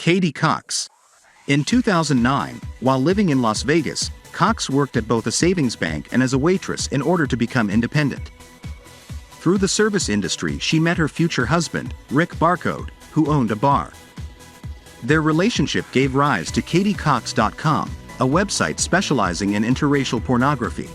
Katie Cox. In 2009, while living in Las Vegas, Cox worked at both a savings bank and as a waitress in order to become independent. Through the service industry, she met her future husband, Rick Barcode, who owned a bar. Their relationship gave rise to KatieCox.com, a website specializing in interracial pornography.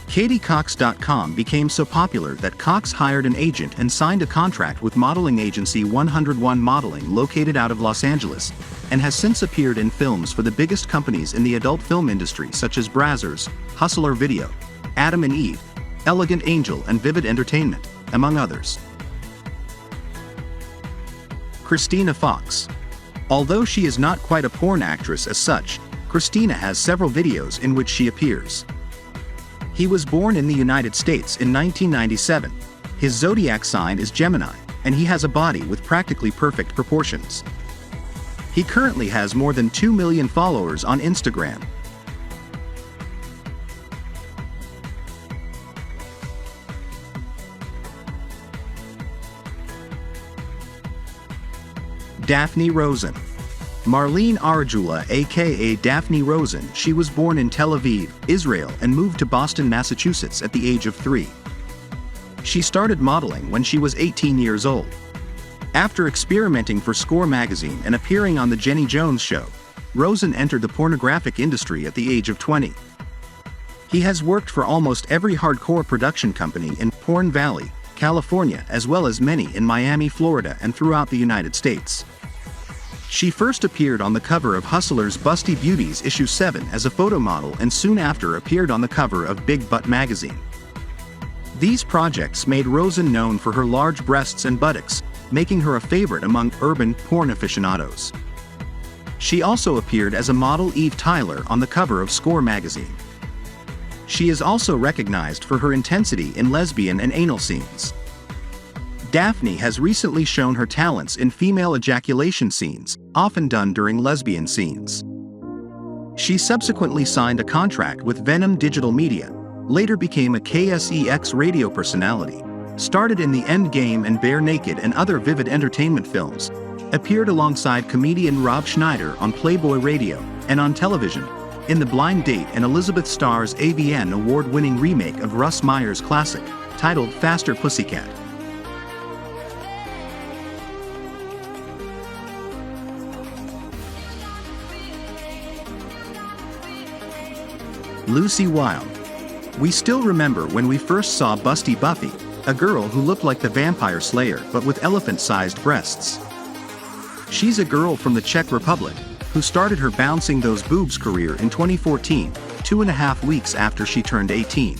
KatieCox.com became so popular that Cox hired an agent and signed a contract with modeling agency 101 Modeling located out of Los Angeles, and has since appeared in films for the biggest companies in the adult film industry such as Brazzers, Hustler Video, Adam and Eve, Elegant Angel and Vivid Entertainment, among others. Christina Fox. Although she is not quite a porn actress as such, Christina has several videos in which she appears. He was born in the United States in 1997. His zodiac sign is Gemini, and he has a body with practically perfect proportions. He currently has more than 2 million followers on Instagram. Daphne Rosen. Marlene Arjula aka Daphne Rosen, she was born in Tel Aviv, Israel and moved to Boston, Massachusetts at the age of 3. She started modeling when she was 18 years old. After experimenting for Score magazine and appearing on The Jenny Jones Show, Rosen entered the pornographic industry at the age of 20. He has worked for almost every hardcore production company in Porn Valley, California, as well as many in Miami, Florida and throughout the United States. She first appeared on the cover of Hustler's Busty Beauties issue 7 as a photo model and soon after appeared on the cover of Big Butt magazine. These projects made Rosen known for her large breasts and buttocks, making her a favorite among urban porn aficionados. She also appeared as a model Eve Tyler on the cover of Score magazine. She is also recognized for her intensity in lesbian and anal scenes. Daphne has recently shown her talents in female ejaculation scenes, often done during lesbian scenes. She subsequently signed a contract with Venom Digital Media, later became a KSEX radio personality, started in The End Game and Bare Naked and other Vivid Entertainment films, appeared alongside comedian Rob Schneider on Playboy Radio and on television, in The Blind Date and Elizabeth Starr's AVN award-winning remake of Russ Meyer's classic, titled Faster Pussycat. Lucy Wilde. We still remember when we first saw Busty Buffy, a girl who looked like the Vampire Slayer but with elephant-sized breasts. She's a girl from the Czech Republic, who started her Bouncing Those Boobs career in 2014, 2.5 weeks after she turned 18.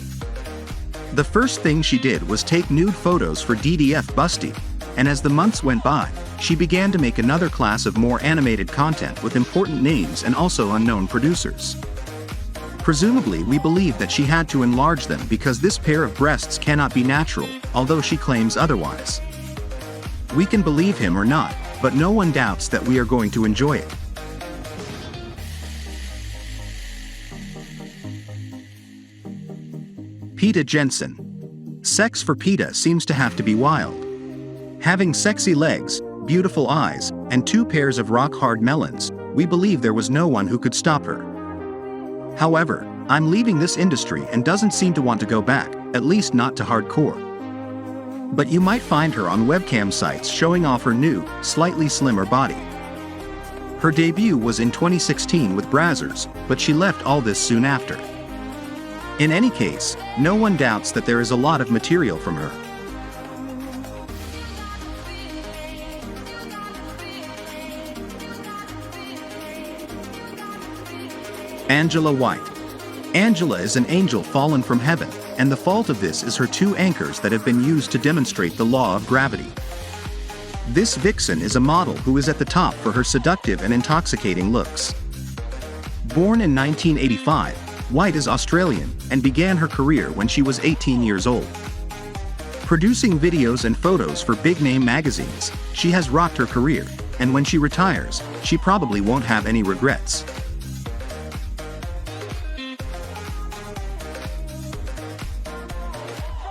The first thing she did was take nude photos for DDF Busty, and as the months went by, she began to make another class of more animated content with important names and also unknown producers. Presumably, we believe that she had to enlarge them because this pair of breasts cannot be natural, although she claims otherwise. We can believe him or not, but no one doubts that we are going to enjoy it. Peta Jensen. Sex for Peta seems to have to be wild. Having sexy legs, beautiful eyes, and 2 pairs of rock-hard melons, we believe there was no one who could stop her. However, I'm leaving this industry and doesn't seem to want to go back, at least not to hardcore. But you might find her on webcam sites showing off her new, slightly slimmer body. Her debut was in 2016 with Brazzers, but she left all this soon after. In any case, no one doubts that there is a lot of material from her. Angela White. Angela is an angel fallen from heaven, and the fault of this is her 2 anchors that have been used to demonstrate the law of gravity. This vixen is a model who is at the top for her seductive and intoxicating looks. Born in 1985, White is Australian and began her career when she was 18 years old. Producing videos and photos for big-name magazines, she has rocked her career, and when she retires, she probably won't have any regrets.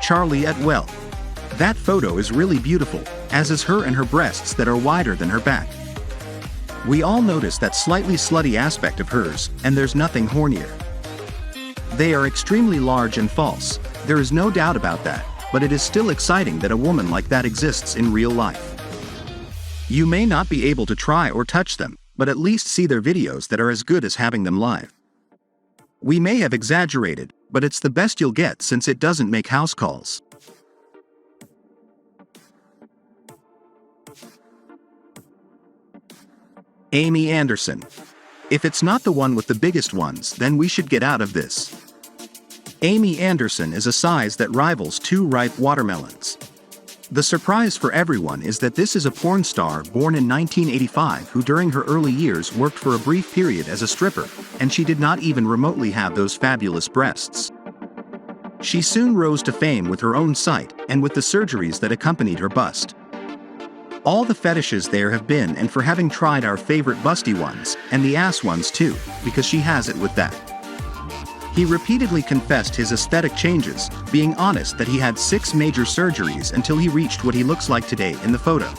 Charlie Atwell. That photo is really beautiful, as is her and her breasts that are wider than her back. We all notice that slightly slutty aspect of hers, and there's nothing hornier. They are extremely large and false, there is no doubt about that, but it is still exciting that a woman like that exists in real life. You may not be able to try or touch them, but at least see their videos that are as good as having them live. We may have exaggerated, but it's the best you'll get since it doesn't make house calls. Amy Anderson. If it's not the one with the biggest ones, then we should get out of this. Amy Anderson is a size that rivals 2 ripe watermelons. The surprise for everyone is that this is a porn star born in 1985 who during her early years worked for a brief period as a stripper, and she did not even remotely have those fabulous breasts. She soon rose to fame with her own site and with the surgeries that accompanied her bust. All the fetishes there have been, and for having tried our favorite busty ones, and the ass ones too, because she has it with that. He repeatedly confessed his aesthetic changes, being honest that he had 6 major surgeries until he reached what he looks like today in the photo.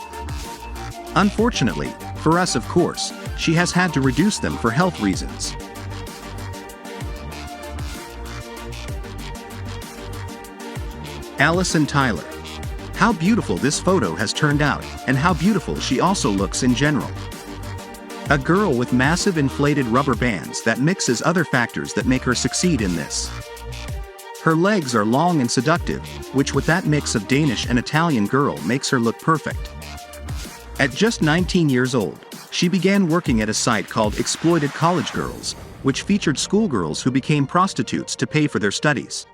Unfortunately, for us of course, she has had to reduce them for health reasons. Allison Tyler. How beautiful this photo has turned out, and how beautiful she also looks in general. A girl with massive inflated rubber bands that mixes other factors that make her succeed in this. Her legs are long and seductive, which with that mix of Danish and Italian girl makes her look perfect. At just 19 years old, she began working at a site called Exploited College Girls, which featured schoolgirls who became prostitutes to pay for their studies.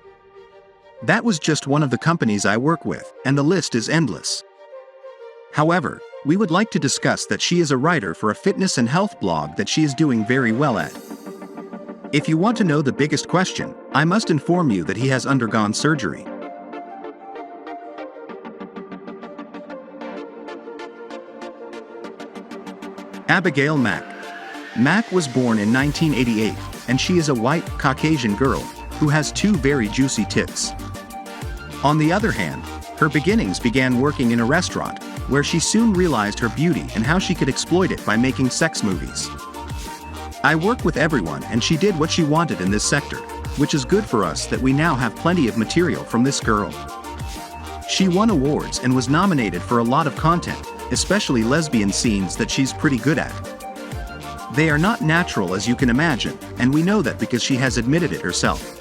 That was just one of the companies I work with, and the list is endless. However, we would like to discuss that she is a writer for a fitness and health blog that she is doing very well at. If you want to know the biggest question, I must inform you that he has undergone surgery. Abigail Mack. Mack was born in 1988, and she is a white, Caucasian girl who has 2 very juicy tits. On the other hand, her beginnings began working in a restaurant, where she soon realized her beauty and how she could exploit it by making sex movies. I work with everyone, and she did what she wanted in this sector, which is good for us that we now have plenty of material from this girl. She won awards and was nominated for a lot of content, especially lesbian scenes that she's pretty good at. They are not natural as you can imagine, and we know that because she has admitted it herself.